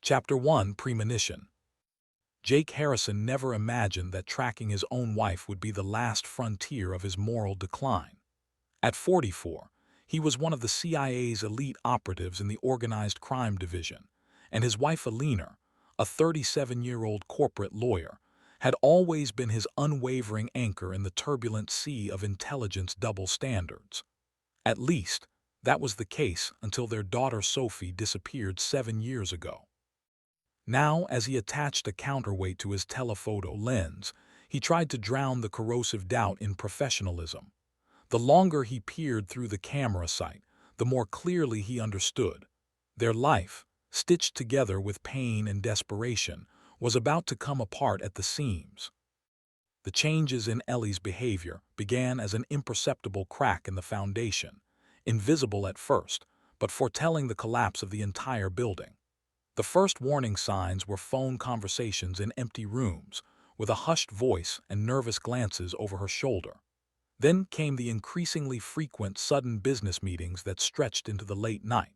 Chapter 1: Premonition. Jake Harrison never imagined that tracking his own wife would be the last frontier of his moral decline. At 44, he was one of the CIA's elite operatives in the Organized Crime Division, and his wife Alina, a 37-year-old corporate lawyer, had always been his unwavering anchor in the turbulent sea of intelligence double standards. At least, that was the case until their daughter Sophie disappeared 7 years ago. Now, as he attached a counterweight to his telephoto lens, he tried to drown the corrosive doubt in professionalism. The longer he peered through the camera sight, the more clearly he understood. Their life, stitched together with pain and desperation, was about to come apart at the seams. The changes in Ellie's behavior began as an imperceptible crack in the foundation, invisible at first, but foretelling the collapse of the entire building. The first warning signs were phone conversations in empty rooms, with a hushed voice and nervous glances over her shoulder. Then came the increasingly frequent sudden business meetings that stretched into the late night.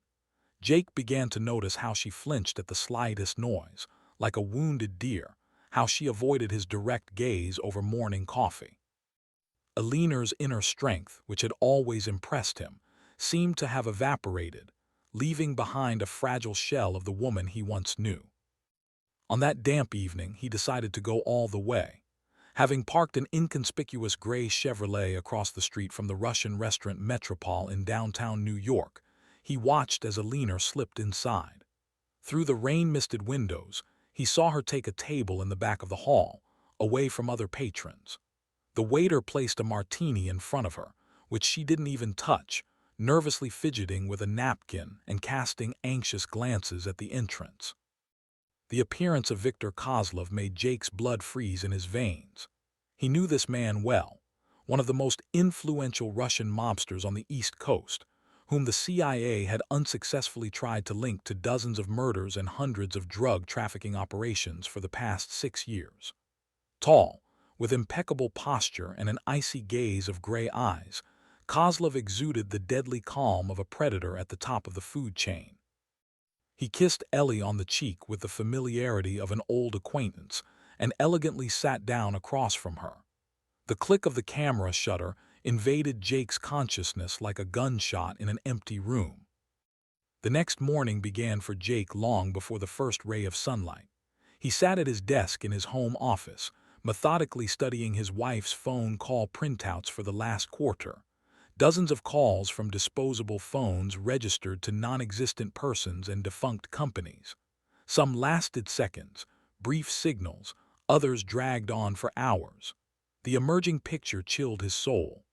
Jake began to notice how she flinched at the slightest noise, like a wounded deer, how she avoided his direct gaze over morning coffee. Alina's inner strength, which had always impressed him, seemed to have evaporated, leaving behind a fragile shell of the woman he once knew. On that damp evening, he decided to go all the way. Having parked an inconspicuous gray Chevrolet across the street from the Russian restaurant Metropole in downtown New York, he watched as Alina slipped inside. Through the rain-misted windows, he saw her take a table in the back of the hall, away from other patrons. The waiter placed a martini in front of her, which she didn't even touch, nervously fidgeting with a napkin and casting anxious glances at the entrance. The appearance of Viktor Kozlov made Jake's blood freeze in his veins. He knew this man well, one of the most influential Russian mobsters on the East Coast, whom the CIA had unsuccessfully tried to link to dozens of murders and hundreds of drug trafficking operations for the past 6 years. Tall, with impeccable posture and an icy gaze of gray eyes, Kozlov exuded the deadly calm of a predator at the top of the food chain. He kissed Ellie on the cheek with the familiarity of an old acquaintance and elegantly sat down across from her. The click of the camera shutter invaded Jake's consciousness like a gunshot in an empty room. The next morning began for Jake long before the first ray of sunlight. He sat at his desk in his home office, methodically studying his wife's phone call printouts for the last quarter. Dozens of calls from disposable phones registered to non-existent persons and defunct companies. Some lasted seconds, brief signals, others dragged on for hours. The emerging picture chilled his soul.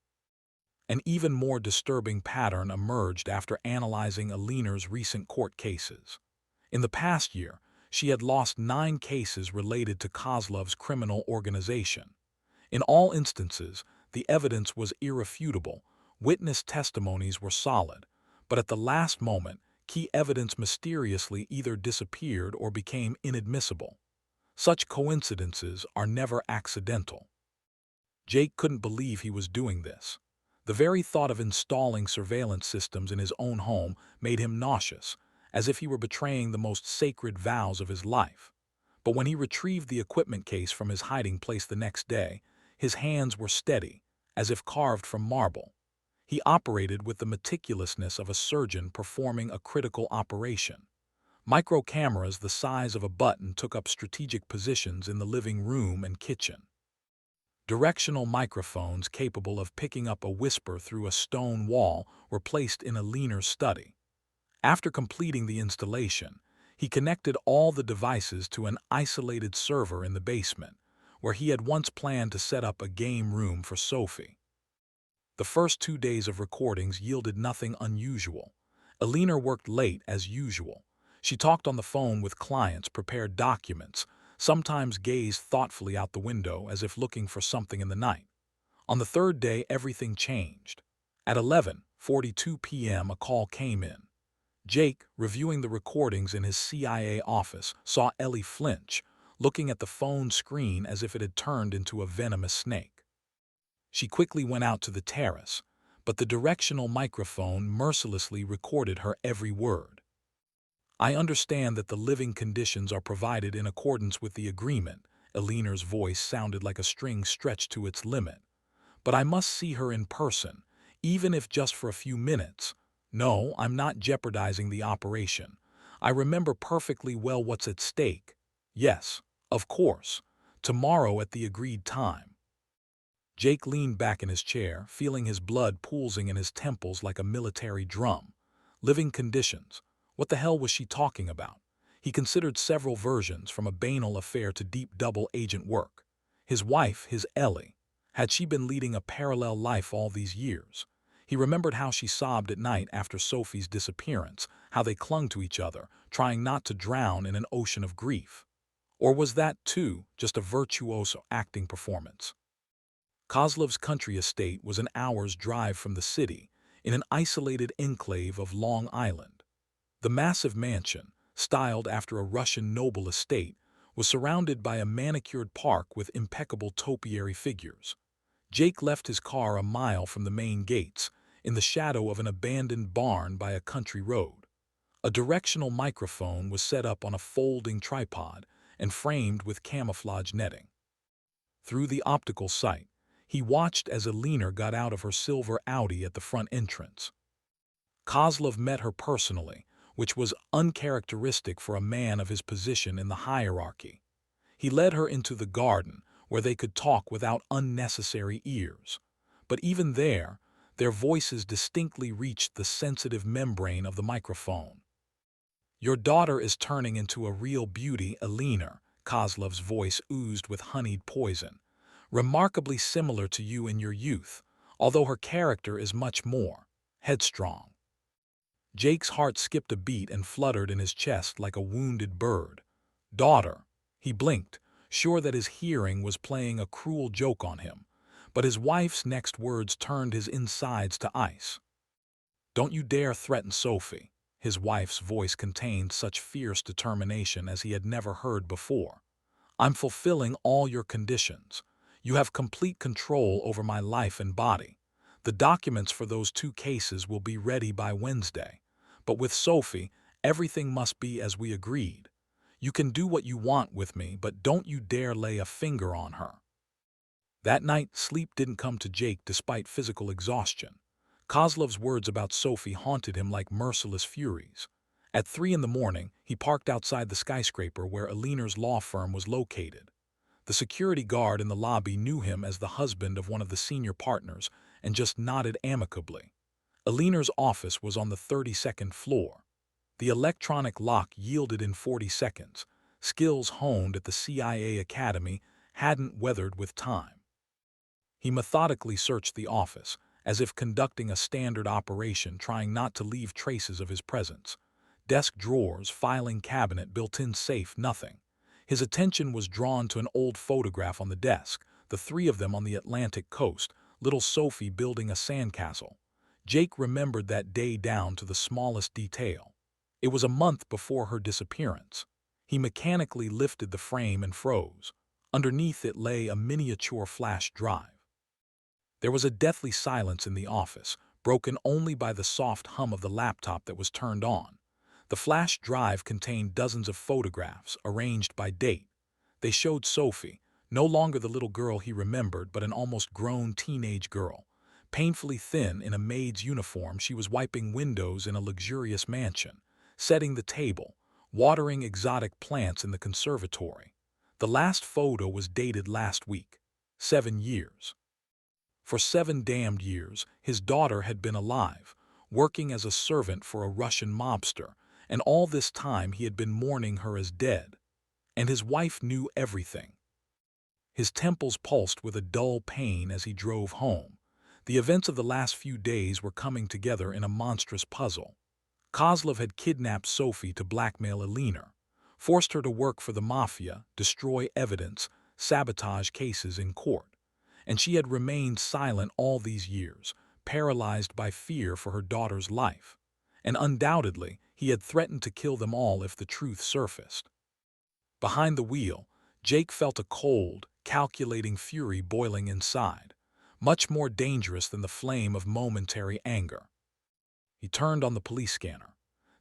An even more disturbing pattern emerged after analyzing Alina's recent court cases. In the past year, she had lost 9 cases related to Kozlov's criminal organization. In all instances, the evidence was irrefutable. Witness testimonies were solid, but at the last moment, key evidence mysteriously either disappeared or became inadmissible. Such coincidences are never accidental. Jake couldn't believe he was doing this. The very thought of installing surveillance systems in his own home made him nauseous, as if he were betraying the most sacred vows of his life. But when he retrieved the equipment case from his hiding place the next day, his hands were steady, as if carved from marble. He operated with the meticulousness of a surgeon performing a critical operation. Micro cameras the size of a button took up strategic positions in the living room and kitchen. Directional microphones capable of picking up a whisper through a stone wall were placed in Alina's study. After completing the installation, he connected all the devices to an isolated server in the basement, where he had once planned to set up a game room for Sophie. The first 2 days of recordings yielded nothing unusual. Alina worked late as usual. She talked on the phone with clients, prepared documents, sometimes gazed thoughtfully out the window as if looking for something in the night. On the third day, everything changed. At 11:42 p.m., a call came in. Jake, reviewing the recordings in his CIA office, saw Ellie flinch, looking at the phone screen as if it had turned into a venomous snake. She quickly went out to the terrace, but the directional microphone mercilessly recorded her every word. I understand that the living conditions are provided in accordance with the agreement. Eleanor's voice sounded like a string stretched to its limit. But I must see her in person, even if just for a few minutes. No, I'm not jeopardizing the operation. I remember perfectly well what's at stake. Yes, of course. Tomorrow at the agreed time. Jake leaned back in his chair, feeling his blood pulsing in his temples like a military drum. Living conditions. What the hell was she talking about? He considered several versions, from a banal affair to deep double-agent work. His wife, his Ellie. Had she been leading a parallel life all these years? He remembered how she sobbed at night after Sophie's disappearance, how they clung to each other, trying not to drown in an ocean of grief. Or was that, too, just a virtuoso acting performance? Kozlov's country estate was an hour's drive from the city, in an isolated enclave of Long Island. The massive mansion, styled after a Russian noble estate, was surrounded by a manicured park with impeccable topiary figures. Jake left his car a mile from the main gates, in the shadow of an abandoned barn by a country road. A directional microphone was set up on a folding tripod and framed with camouflage netting. Through the optical sight, he watched as Eleanor got out of her silver Audi at the front entrance. Kozlov met her personally, which was uncharacteristic for a man of his position in the hierarchy. He led her into the garden, where they could talk without unnecessary ears. But even there, their voices distinctly reached the sensitive membrane of the microphone. "Your daughter is turning into a real beauty, Eleanor," Kozlov's voice oozed with honeyed poison. "Remarkably similar to you in your youth, although her character is much more headstrong." Jake's heart skipped a beat and fluttered in his chest like a wounded bird. "Daughter." He blinked, sure that his hearing was playing a cruel joke on him. But his wife's next words turned his insides to ice. "Don't you dare threaten Sophie." His wife's voice contained such fierce determination as he had never heard before. "I'm fulfilling all your conditions. You have complete control over my life and body. The documents for those 2 cases will be ready by Wednesday. But with Sophie, everything must be as we agreed. You can do what you want with me, but don't you dare lay a finger on her." That night, sleep didn't come to Jake despite physical exhaustion. Kozlov's words about Sophie haunted him like merciless furies. At 3 in the morning, he parked outside the skyscraper where Eleanor's law firm was located. The security guard in the lobby knew him as the husband of one of the senior partners and just nodded amicably. Eleanor's office was on the 32nd floor. The electronic lock yielded in 40 seconds. Skills honed at the CIA Academy hadn't weathered with time. He methodically searched the office, as if conducting a standard operation, trying not to leave traces of his presence. Desk drawers, filing cabinet, built-in safe, nothing. His attention was drawn to an old photograph on the desk, the 3 of them on the Atlantic coast, little Sophie building a sandcastle. Jake remembered that day down to the smallest detail. It was a month before her disappearance. He mechanically lifted the frame and froze. Underneath it lay a miniature flash drive. There was a deathly silence in the office, broken only by the soft hum of the laptop that was turned on. The flash drive contained dozens of photographs, arranged by date. They showed Sophie, no longer the little girl he remembered, but an almost grown teenage girl. Painfully thin in a maid's uniform, she was wiping windows in a luxurious mansion, setting the table, watering exotic plants in the conservatory. The last photo was dated last week. 7 years. For 7 damned years, his daughter had been alive, working as a servant for a Russian mobster, and all this time he had been mourning her as dead. And his wife knew everything. His temples pulsed with a dull pain as he drove home. The events of the last few days were coming together in a monstrous puzzle. Kozlov had kidnapped Sophie to blackmail Eleanor, forced her to work for the mafia, destroy evidence, sabotage cases in court. And she had remained silent all these years, paralyzed by fear for her daughter's life. And undoubtedly, he had threatened to kill them all if the truth surfaced. Behind the wheel, Jake felt a cold, calculating fury boiling inside, much more dangerous than the flame of momentary anger. He turned on the police scanner.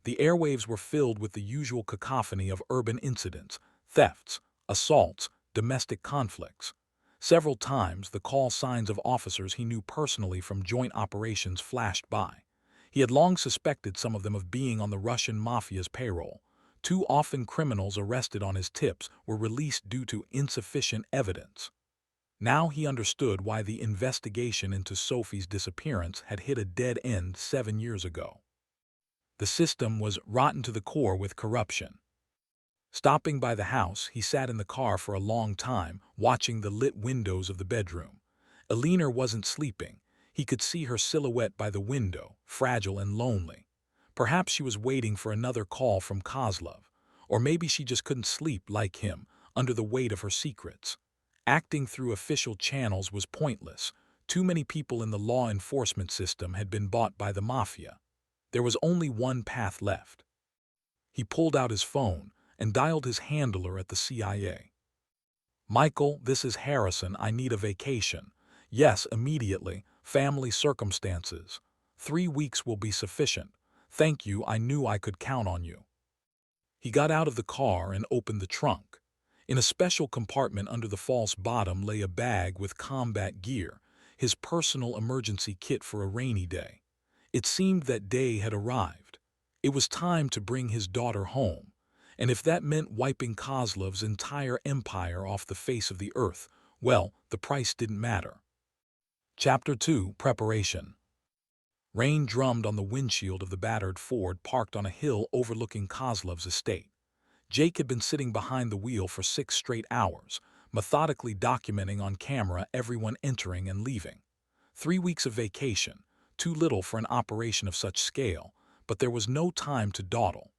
The airwaves were filled with the usual cacophony of urban incidents, thefts, assaults, domestic conflicts. Several times, the call signs of officers he knew personally from joint operations flashed by. He had long suspected some of them of being on the Russian mafia's payroll. Too often criminals arrested on his tips were released due to insufficient evidence. Now he understood why the investigation into Sophie's disappearance had hit a dead end 7 years ago. The system was rotten to the core with corruption. Stopping by the house, he sat in the car for a long time, watching the lit windows of the bedroom. Elena wasn't sleeping. He could see her silhouette by the window, fragile and lonely. Perhaps she was waiting for another call from Kozlov, or maybe she just couldn't sleep like him, under the weight of her secrets. Acting through official channels was pointless. Too many people in the law enforcement system had been bought by the mafia. There was only one path left. He pulled out his phone and dialed his handler at the CIA. "Michael, this is Harrison. I need a vacation." "Yes, immediately. Family circumstances. 3 weeks will be sufficient. Thank you, I knew I could count on you." He got out of the car and opened the trunk. In a special compartment under the false bottom lay a bag with combat gear, his personal emergency kit for a rainy day. It seemed that day had arrived. It was time to bring his daughter home. And if that meant wiping Kozlov's entire empire off the face of the earth, well, the price didn't matter. Chapter 2: Preparation. Rain drummed on the windshield of the battered Ford parked on a hill overlooking Kozlov's estate. Jake had been sitting behind the wheel for 6 straight hours, methodically documenting on camera everyone entering and leaving. 3 weeks of vacation, too little for an operation of such scale, but there was no time to dawdle.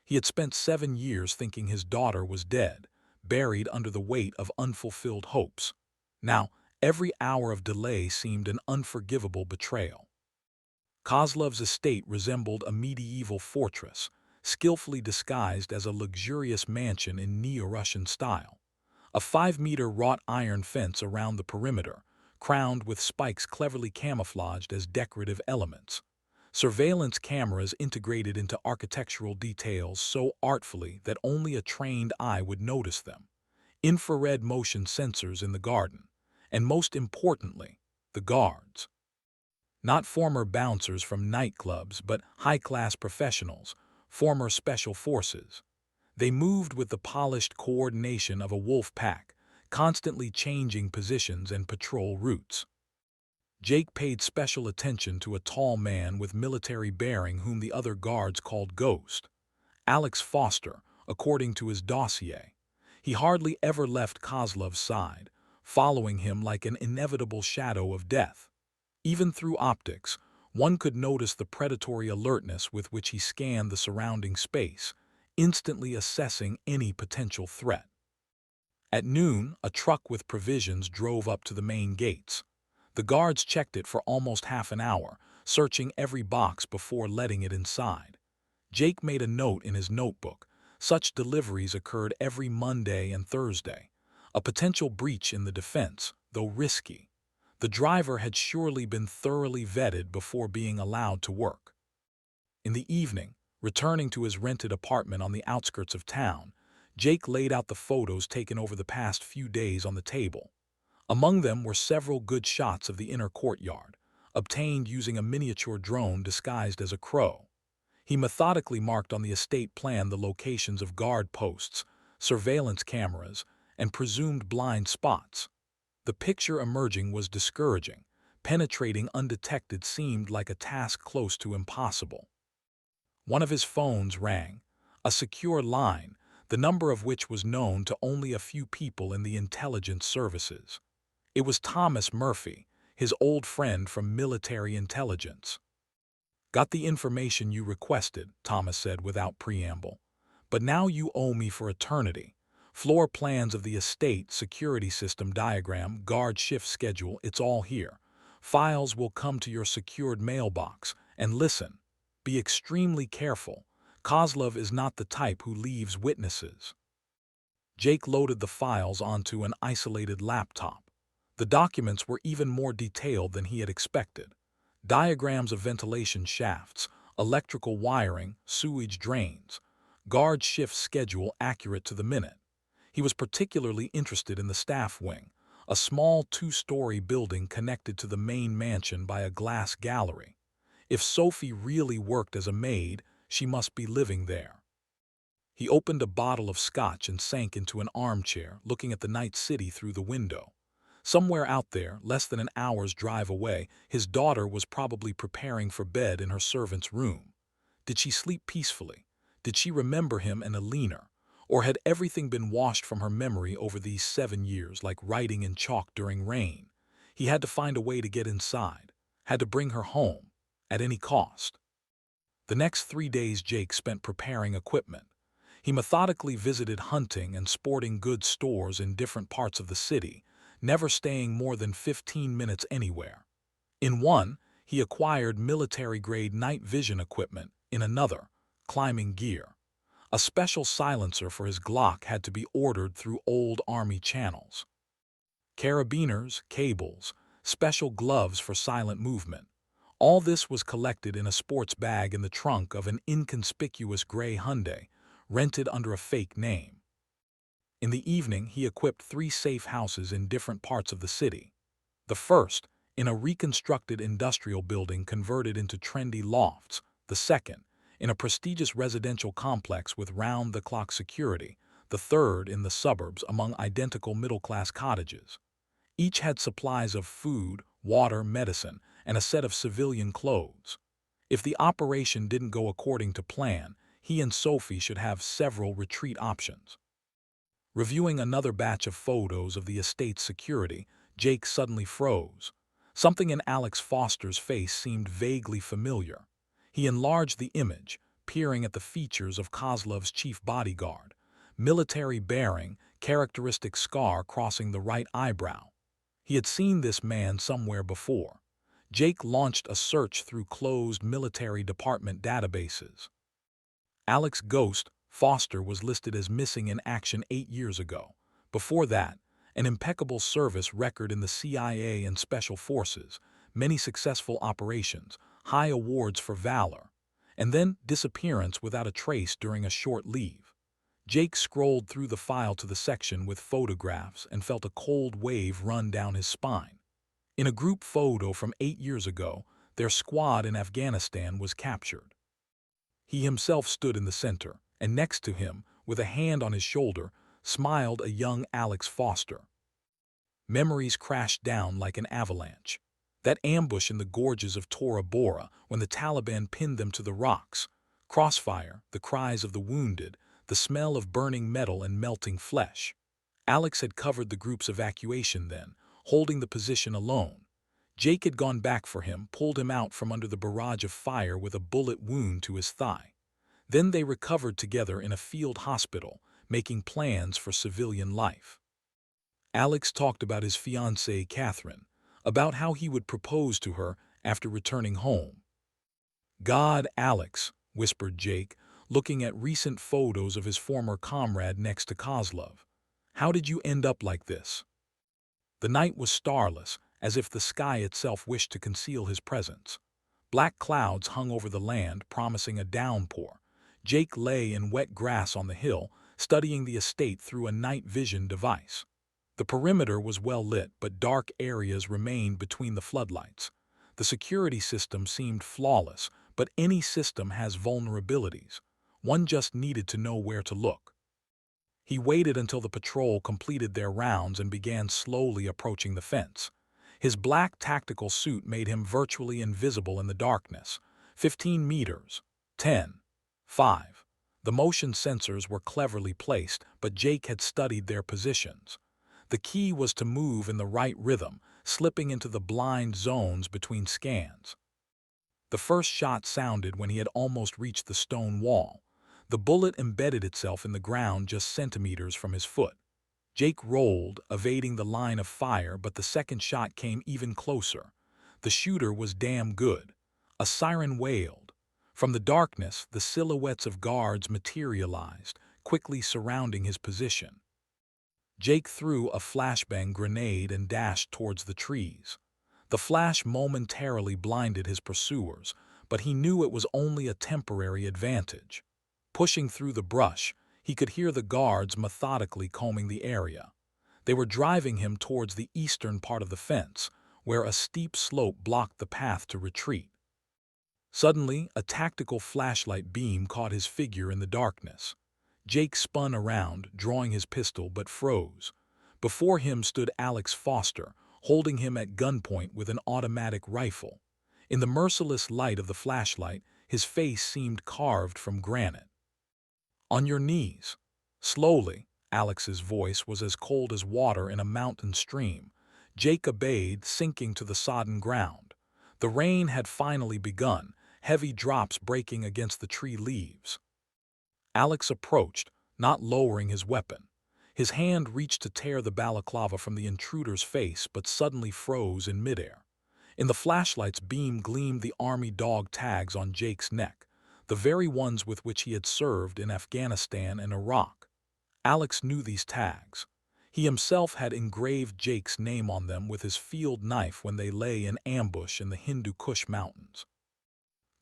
He had spent 7 years thinking his daughter was dead, buried under the weight of unfulfilled hopes. Now, every hour of delay seemed an unforgivable betrayal. Kozlov's estate resembled a medieval fortress, skillfully disguised as a luxurious mansion in neo-Russian style. A 5-meter wrought iron fence around the perimeter, crowned with spikes cleverly camouflaged as decorative elements. Surveillance cameras integrated into architectural details so artfully that only a trained eye would notice them. Infrared motion sensors in the garden. And most importantly, the guards. Not former bouncers from nightclubs, but high-class professionals, former special forces. They moved with the polished coordination of a wolf pack, constantly changing positions and patrol routes. Jake paid special attention to a tall man with military bearing whom the other guards called Ghost. Alex Foster, according to his dossier. He hardly ever left Kozlov's side, following him like an inevitable shadow of death. Even through optics, one could notice the predatory alertness with which he scanned the surrounding space, instantly assessing any potential threat. At noon, a truck with provisions drove up to the main gates. The guards checked it for almost half an hour, searching every box before letting it inside. Jake made a note in his notebook. Such deliveries occurred every Monday and Thursday. A potential breach in the defense, though risky. The driver had surely been thoroughly vetted before being allowed to work. In the evening, returning to his rented apartment on the outskirts of town, Jake laid out the photos taken over the past few days on the table. Among them were several good shots of the inner courtyard, obtained using a miniature drone disguised as a crow. He methodically marked on the estate plan the locations of guard posts, surveillance cameras, and presumed blind spots. The picture emerging was discouraging. Penetrating undetected seemed like a task close to impossible. One of his phones rang, a secure line, the number of which was known to only a few people in the intelligence services. It was Thomas Murphy, his old friend from military intelligence. "Got the information you requested," Thomas said without preamble. "But now you owe me for eternity. Floor plans of the estate, security system diagram, guard shift schedule, it's all here. Files will come to your secured mailbox. And listen, be extremely careful. Kozlov is not the type who leaves witnesses." Jake loaded the files onto an isolated laptop. The documents were even more detailed than he had expected. Diagrams of ventilation shafts, electrical wiring, sewage drains, guard shift schedule accurate to the minute. He was particularly interested in the staff wing, a small two-story building connected to the main mansion by a glass gallery. If Sophie really worked as a maid, she must be living there. He opened a bottle of scotch and sank into an armchair, looking at the night city through the window. Somewhere out there, less than an hour's drive away, his daughter was probably preparing for bed in her servant's room. Did she sleep peacefully? Did she remember him and Alina? Or had everything been washed from her memory over these 7 years, like writing in chalk during rain? He had to find a way to get inside, had to bring her home, at any cost. The next 3 days Jake spent preparing equipment. He methodically visited hunting and sporting goods stores in different parts of the city, never staying more than 15 minutes anywhere. In one, he acquired military-grade night vision equipment. In another, climbing gear. A special silencer for his Glock had to be ordered through old army channels. Carabiners, cables, special gloves for silent movement. All this was collected in a sports bag in the trunk of an inconspicuous gray Hyundai, rented under a fake name. In the evening, he equipped 3 safe houses in different parts of the city. The first, in a reconstructed industrial building converted into trendy lofts. The second, in a prestigious residential complex with round-the-clock security. The third, in the suburbs among identical middle-class cottages. Each had supplies of food, water, medicine, and a set of civilian clothes. If the operation didn't go according to plan, he and Sophie should have several retreat options. Reviewing another batch of photos of the estate's security, Jake suddenly froze. Something in Alex Foster's face seemed vaguely familiar. He enlarged the image, peering at the features of Kozlov's chief bodyguard. Military bearing, characteristic scar crossing the right eyebrow. He had seen this man somewhere before. Jake launched a search through closed military department databases. Alex Ghost Foster was listed as missing in action 8 years ago. Before that, an impeccable service record in the CIA and Special Forces, many successful operations, high awards for valor, and then disappearance without a trace during a short leave. Jake scrolled through the file to the section with photographs and felt a cold wave run down his spine. In a group photo from 8 years ago, their squad in Afghanistan was captured. He himself stood in the center, and next to him, with a hand on his shoulder, smiled a young Alex Foster. Memories crashed down like an avalanche. That ambush in the gorges of Tora Bora when the Taliban pinned them to the rocks. Crossfire, the cries of the wounded, the smell of burning metal and melting flesh. Alex had covered the group's evacuation then, holding the position alone. Jake had gone back for him, pulled him out from under the barrage of fire with a bullet wound to his thigh. Then they recovered together in a field hospital, making plans for civilian life. Alex talked about his fiancée, Catherine, about how he would propose to her after returning home. "God, Alex," whispered Jake, looking at recent photos of his former comrade next to Kozlov. "How did you end up like this?" The night was starless, as if the sky itself wished to conceal his presence. Black clouds hung over the land, promising a downpour. Jake lay in wet grass on the hill, studying the estate through a night vision device. The perimeter was well lit, but dark areas remained between the floodlights. The security system seemed flawless, but any system has vulnerabilities. One just needed to know where to look. He waited until the patrol completed their rounds and began slowly approaching the fence. His black tactical suit made him virtually invisible in the darkness. 15 meters. 10. 5. The motion sensors were cleverly placed, but Jake had studied their positions. The key was to move in the right rhythm, slipping into the blind zones between scans. The first shot sounded when he had almost reached the stone wall. The bullet embedded itself in the ground just centimeters from his foot. Jake rolled, evading the line of fire, but the second shot came even closer. The shooter was damn good. A siren wailed. From the darkness, the silhouettes of guards materialized, quickly surrounding his position. Jake threw a flashbang grenade and dashed towards the trees. The flash momentarily blinded his pursuers, but he knew it was only a temporary advantage. Pushing through the brush, he could hear the guards methodically combing the area. They were driving him towards the eastern part of the fence, where a steep slope blocked the path to retreat. Suddenly, a tactical flashlight beam caught his figure in the darkness. Jake spun around, drawing his pistol, but froze. Before him stood Alex Foster, holding him at gunpoint with an automatic rifle. In the merciless light of the flashlight, his face seemed carved from granite. "On your knees." Slowly, Alex's voice was as cold as water in a mountain stream. Jake obeyed, sinking to the sodden ground. The rain had finally begun, heavy drops breaking against the tree leaves. Alex approached, not lowering his weapon. His hand reached to tear the balaclava from the intruder's face, but suddenly froze in midair. In the flashlight's beam gleamed the army dog tags on Jake's neck, the very ones with which he had served in Afghanistan and Iraq. Alex knew these tags. He himself had engraved Jake's name on them with his field knife when they lay in ambush in the Hindu Kush Mountains.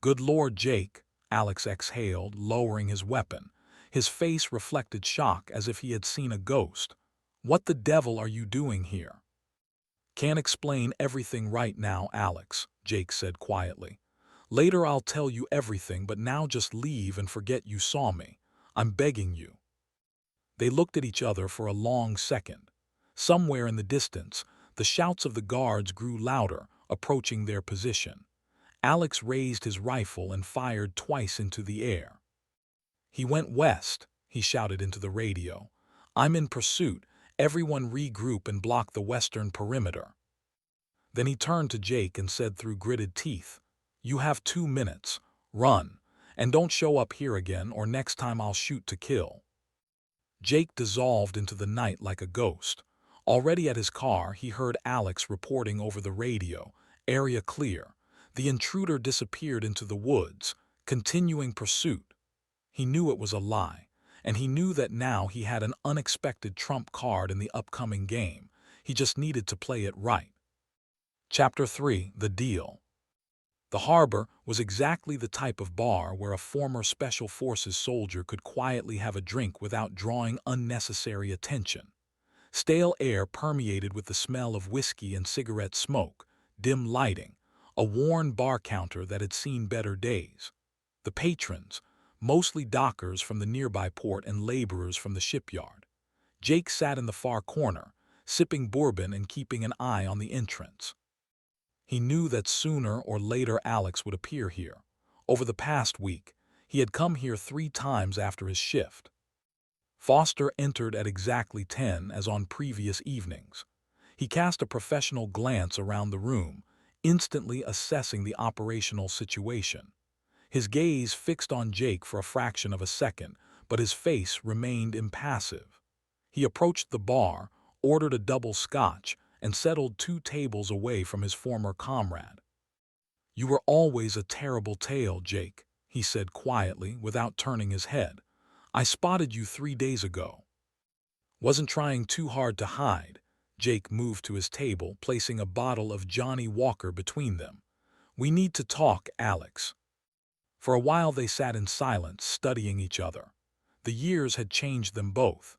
"Good Lord, Jake," Alex exhaled, lowering his weapon. His face reflected shock as if he had seen a ghost. "What the devil are you doing here?" "Can't explain everything right now, Alex," Jake said quietly. "Later I'll tell you everything, but now just leave and forget you saw me. I'm begging you." They looked at each other for a long second. Somewhere in the distance, the shouts of the guards grew louder, approaching their position. Alex raised his rifle and fired twice into the air. "He went west," he shouted into the radio. "I'm in pursuit. Everyone regroup and block the western perimeter." Then he turned to Jake and said through gritted teeth, "You have 2 minutes. Run. And don't show up here again, or next time I'll shoot to kill." Jake dissolved into the night like a ghost. Already at his car, he heard Alex reporting over the radio, "Area clear." The intruder disappeared into the woods, continuing pursuit. He knew it was a lie, and he knew that now he had an unexpected trump card in the upcoming game. He just needed to play it right. Chapter 3: The Deal. The harbor was exactly the type of bar where a former Special Forces soldier could quietly have a drink without drawing unnecessary attention. Stale air permeated with the smell of whiskey and cigarette smoke, dim lighting, a worn bar counter that had seen better days. The patrons, mostly dockers from the nearby port and laborers from the shipyard. Jake sat in the far corner, sipping bourbon and keeping an eye on the entrance. He knew that sooner or later Alex would appear here. Over the past week, he had come here 3 times after his shift. Foster entered at exactly 10 as on previous evenings. He cast a professional glance around the room, instantly assessing the operational situation. His gaze fixed on Jake for a fraction of a second, but his face remained impassive. He approached the bar, ordered a double scotch, and settled 2 tables away from his former comrade. "You were always a terrible tale, Jake," he said quietly without turning his head. "I spotted you 3 days ago." "Wasn't trying too hard to hide." Jake moved to his table, placing a bottle of Johnny Walker between them. "We need to talk, Alex." For a while they sat in silence, studying each other. The years had changed them both.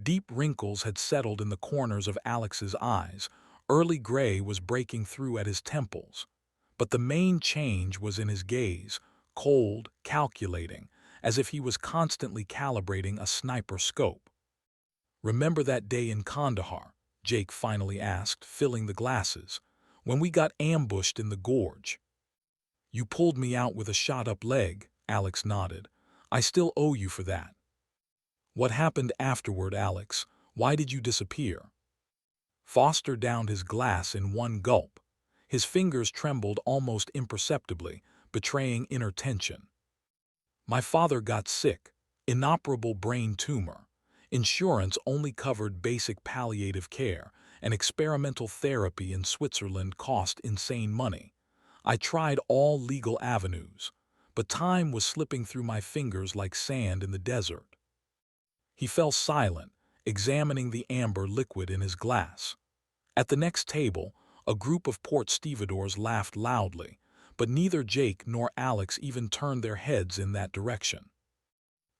Deep wrinkles had settled in the corners of Alex's eyes. Early gray was breaking through at his temples. But the main change was in his gaze, cold, calculating, as if he was constantly calibrating a sniper scope. "Remember that day in Kandahar?" Jake finally asked, filling the glasses. "When we got ambushed in the gorge?" "You pulled me out with a shot-up leg," Alex nodded. "I still owe you for that." "What happened afterward, Alex? Why did you disappear?" Foster downed his glass in one gulp. His fingers trembled almost imperceptibly, betraying inner tension. "My father got sick. Inoperable brain tumor. Insurance only covered basic palliative care, and experimental therapy in Switzerland cost insane money. I tried all legal avenues, but time was slipping through my fingers like sand in the desert." He fell silent, examining the amber liquid in his glass. At the next table, a group of port stevedores laughed loudly, but neither Jake nor Alex even turned their heads in that direction.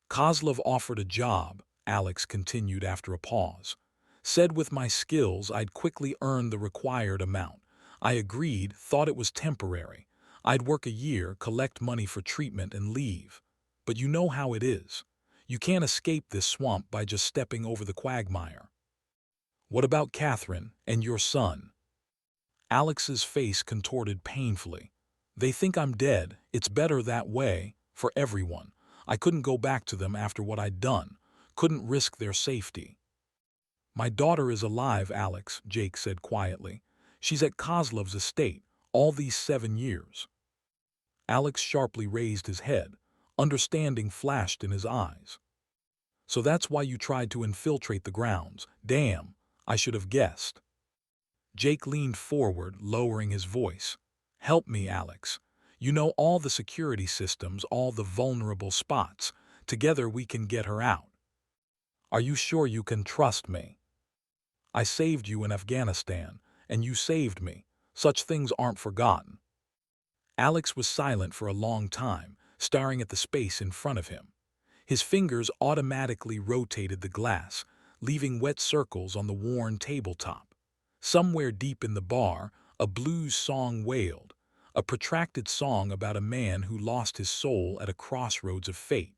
Kozlov offered a job, Alex continued after a pause. Said with my skills I'd quickly earn the required amount. I agreed, thought it was temporary. I'd work a year, collect money for treatment, and leave. But you know how it is. You can't escape this swamp by just stepping over the quagmire. What about Catherine and your son? Alex's face contorted painfully. They think I'm dead. It's better that way, for everyone. I couldn't go back to them after what I'd done. Couldn't risk their safety. My daughter is alive, Alex, Jake said quietly. She's at Kozlov's estate, all these 7 years. Alex sharply raised his head. Understanding flashed in his eyes. So that's why you tried to infiltrate the grounds. Damn, I should have guessed. Jake leaned forward, lowering his voice. Help me, Alex. You know all the security systems, all the vulnerable spots. Together we can get her out. Are you sure you can trust me? I saved you in Afghanistan, and you saved me. Such things aren't forgotten. Alex was silent for a long time, staring at the space in front of him. His fingers automatically rotated the glass, leaving wet circles on the worn tabletop. Somewhere deep in the bar, a blues song wailed, a protracted song about a man who lost his soul at a crossroads of fate.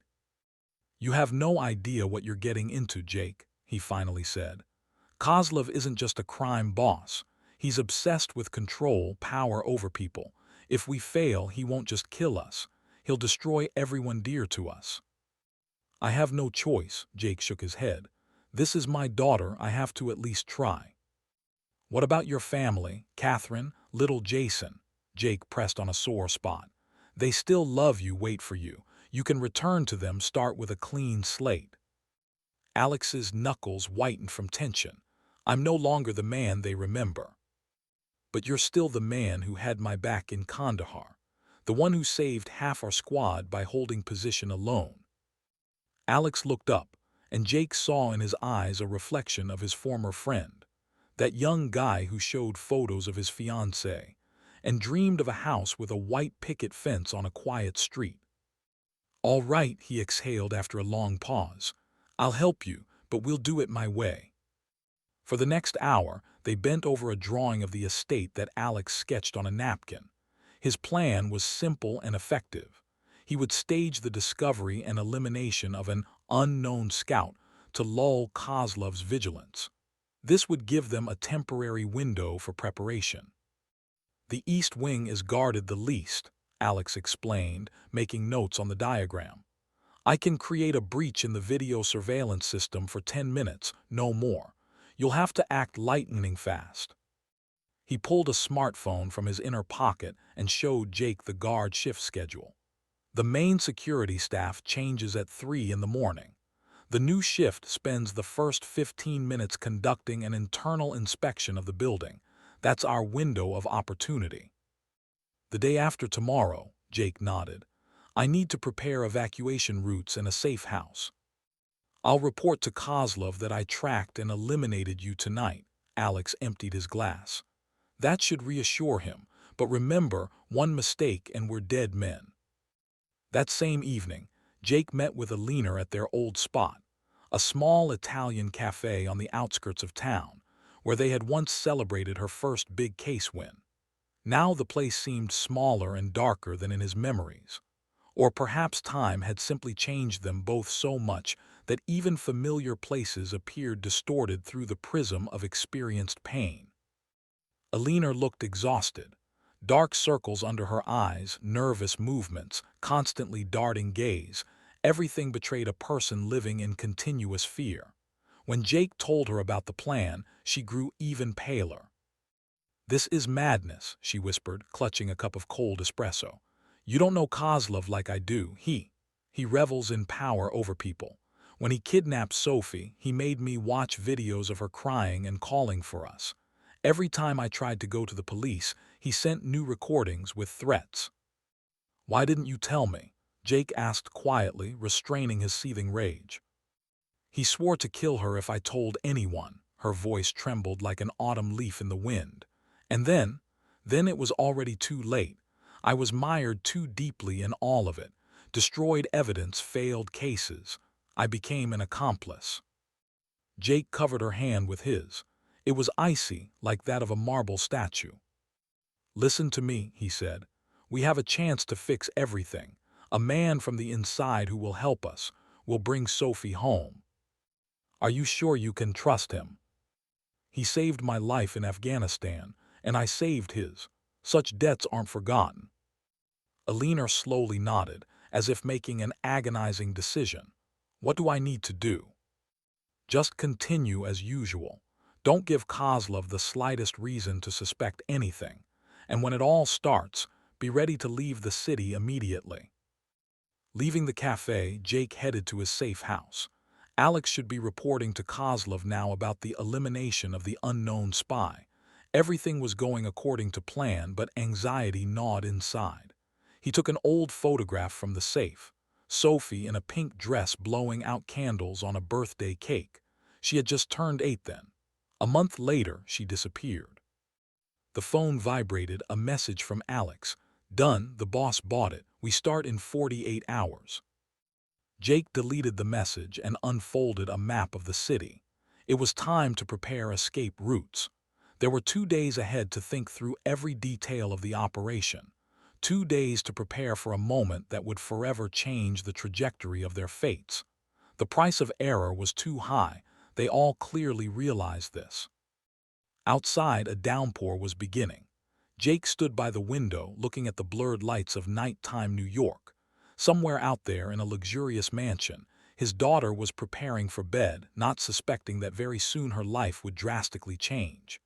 You have no idea what you're getting into, Jake, he finally said. Kozlov isn't just a crime boss. He's obsessed with control, power over people. If we fail, he won't just kill us. He'll destroy everyone dear to us. I have no choice, Jake shook his head. This is my daughter, I have to at least try. What about your family, Catherine, little Jason? Jake pressed on a sore spot. They still love you, wait for you. You can return to them, start with a clean slate. Alex's knuckles whitened from tension. I'm no longer the man they remember. But you're still the man who had my back in Kandahar, the one who saved half our squad by holding position alone. Alex looked up, and Jake saw in his eyes a reflection of his former friend, that young guy who showed photos of his fiancée and dreamed of a house with a white picket fence on a quiet street. All right, he exhaled after a long pause. I'll help you, but we'll do it my way. For the next hour, they bent over a drawing of the estate that Alex sketched on a napkin. His plan was simple and effective. He would stage the discovery and elimination of an unknown scout to lull Kozlov's vigilance. This would give them a temporary window for preparation. The east wing is guarded the least, Alex explained, making notes on the diagram. I can create a breach in the video surveillance system for 10 minutes, no more. You'll have to act lightning fast. He pulled a smartphone from his inner pocket and showed Jake the guard shift schedule. The main security staff changes at 3 in the morning. The new shift spends the first 15 minutes conducting an internal inspection of the building. That's our window of opportunity. The day after tomorrow, Jake nodded. I need to prepare evacuation routes and a safe house. I'll report to Kozlov that I tracked and eliminated you tonight. Alex emptied his glass. That should reassure him, but remember, one mistake and we're dead men. That same evening, Jake met with Alina at their old spot, a small Italian cafe on the outskirts of town, where they had once celebrated her first big case win. Now the place seemed smaller and darker than in his memories. Or perhaps time had simply changed them both so much that even familiar places appeared distorted through the prism of experienced pain. Alina looked exhausted. Dark circles under her eyes, nervous movements, constantly darting gaze. Everything betrayed a person living in continuous fear. When Jake told her about the plan, she grew even paler. This is madness, she whispered, clutching a cup of cold espresso. You don't know Kozlov like I do. He revels in power over people. When he kidnapped Sophie, he made me watch videos of her crying and calling for us. Every time I tried to go to the police, he sent new recordings with threats. Why didn't you tell me? Jake asked quietly, restraining his seething rage. He swore to kill her if I told anyone. Her voice trembled like an autumn leaf in the wind. And then it was already too late. I was mired too deeply in all of it. Destroyed evidence, failed cases. I became an accomplice. Jake covered her hand with his. It was icy, like that of a marble statue. "Listen to me," he said. "We have a chance to fix everything. A man from the inside who will help us, will bring Sophie home. Are you sure you can trust him? He saved my life in Afghanistan, and I saved his. Such debts aren't forgotten." Alina slowly nodded, as if making an agonizing decision. "What do I need to do?" "Just continue as usual. Don't give Kozlov the slightest reason to suspect anything. And when it all starts, be ready to leave the city immediately." Leaving the cafe, Jake headed to his safe house. Alex should be reporting to Kozlov now about the elimination of the unknown spy. Everything was going according to plan, but anxiety gnawed inside. He took an old photograph from the safe. Sophie in a pink dress blowing out candles on a birthday cake. She had just turned 8 then. A month later, she disappeared. The phone vibrated, a message from Alex. "Done, the boss bought it. We start in 48 hours. Jake deleted the message and unfolded a map of the city. It was time to prepare escape routes. There were 2 days ahead to think through every detail of the operation. 2 days to prepare for a moment that would forever change the trajectory of their fates. The price of error was too high. They all clearly realized this. Outside, a downpour was beginning. Jake stood by the window, looking at the blurred lights of nighttime New York. Somewhere out there in a luxurious mansion, his daughter was preparing for bed, not suspecting that very soon her life would drastically change.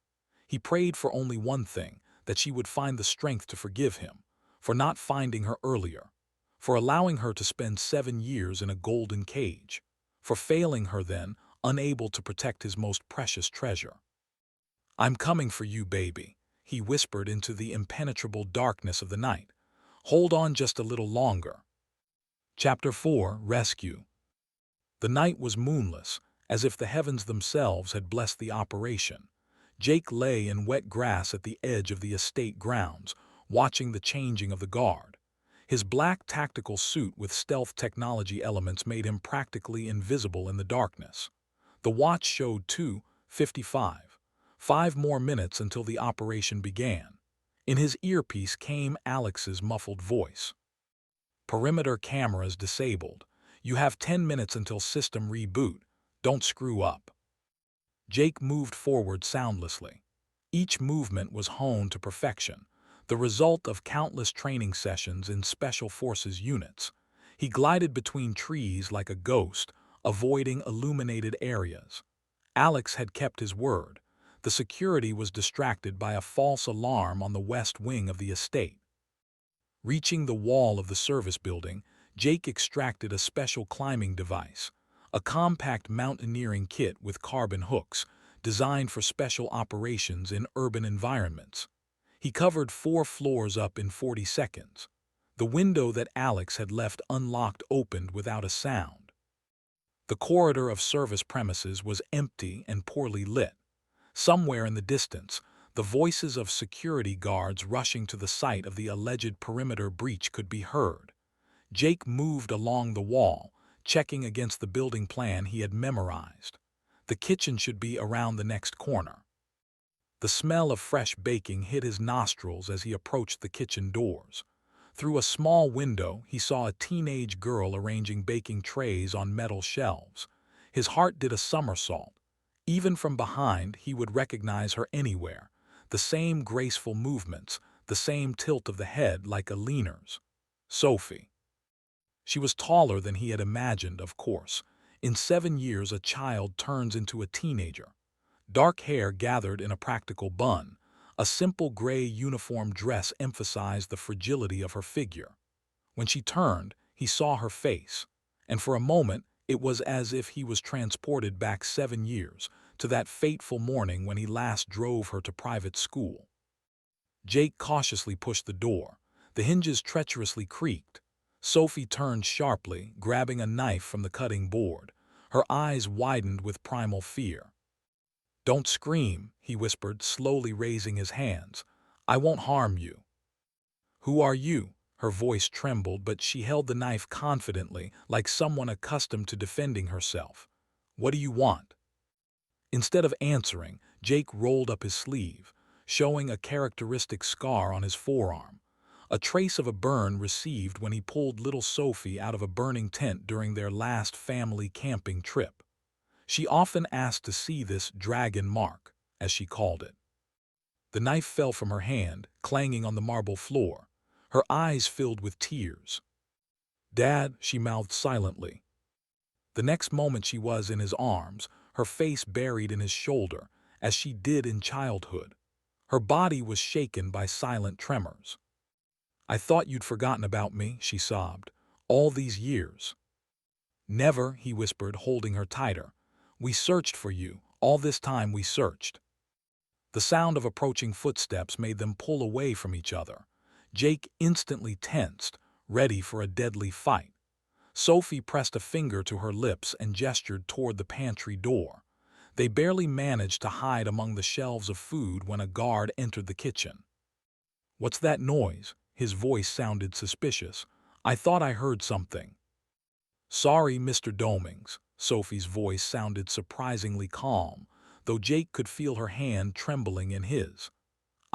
He prayed for only one thing, that she would find the strength to forgive him, for not finding her earlier, for allowing her to spend 7 years in a golden cage, for failing her then, unable to protect his most precious treasure. "I'm coming for you, baby," he whispered into the impenetrable darkness of the night. "Hold on just a little longer." Chapter 4: Rescue. The night was moonless, as if the heavens themselves had blessed the operation. Jake lay in wet grass at the edge of the estate grounds, watching the changing of the guard. His black tactical suit with stealth technology elements made him practically invisible in the darkness. The watch showed 2:55. 5 more minutes until the operation began. In his earpiece came Alex's muffled voice. "Perimeter cameras disabled. You have 10 minutes until system reboot. Don't screw up." Jake moved forward soundlessly. Each movement was honed to perfection, the result of countless training sessions in Special Forces units. He glided between trees like a ghost, avoiding illuminated areas. Alex had kept his word. The security was distracted by a false alarm on the west wing of the estate. Reaching the wall of the service building, Jake extracted a special climbing device, a compact mountaineering kit with carbon hooks, designed for special operations in urban environments. He covered 4 floors up in 40 seconds. The window that Alex had left unlocked opened without a sound. The corridor of service premises was empty and poorly lit. Somewhere in the distance, the voices of security guards rushing to the site of the alleged perimeter breach could be heard. Jake moved along the wall, checking against the building plan he had memorized. The kitchen should be around the next corner. The smell of fresh baking hit his nostrils as he approached the kitchen doors. Through a small window, he saw a teenage girl arranging baking trays on metal shelves. His heart did a somersault. Even from behind, he would recognize her anywhere. The same graceful movements, the same tilt of the head like Alina's. Sophie. She was taller than he had imagined, of course. In 7 years, a child turns into a teenager. Dark hair gathered in a practical bun. A simple gray uniform dress emphasized the fragility of her figure. When she turned, he saw her face, and for a moment, it was as if he was transported back 7 years, to that fateful morning when he last drove her to private school. Jake cautiously pushed the door. The hinges treacherously creaked. Sophie turned sharply, grabbing a knife from the cutting board. Her eyes widened with primal fear. "Don't scream," he whispered, slowly raising his hands. "I won't harm you." "Who are you?" Her voice trembled, but she held the knife confidently, like someone accustomed to defending herself. "What do you want?" Instead of answering, Jake rolled up his sleeve, showing a characteristic scar on his forearm, a trace of a burn received when he pulled little Sophie out of a burning tent during their last family camping trip. She often asked to see this dragon mark, as she called it. The knife fell from her hand, clanging on the marble floor. Her eyes filled with tears. "Dad," she mouthed silently. The next moment she was in his arms, her face buried in his shoulder, as she did in childhood. Her body was shaken by silent tremors. "I thought you'd forgotten about me," she sobbed. "All these years." "Never," he whispered, holding her tighter. "We searched for you. All this time we searched." The sound of approaching footsteps made them pull away from each other. Jake instantly tensed, ready for a deadly fight. Sophie pressed a finger to her lips and gestured toward the pantry door. They barely managed to hide among the shelves of food when a guard entered the kitchen. "What's that noise?" His voice sounded suspicious. "I thought I heard something." "Sorry, Mr. Domings." Sophie's voice sounded surprisingly calm, though Jake could feel her hand trembling in his.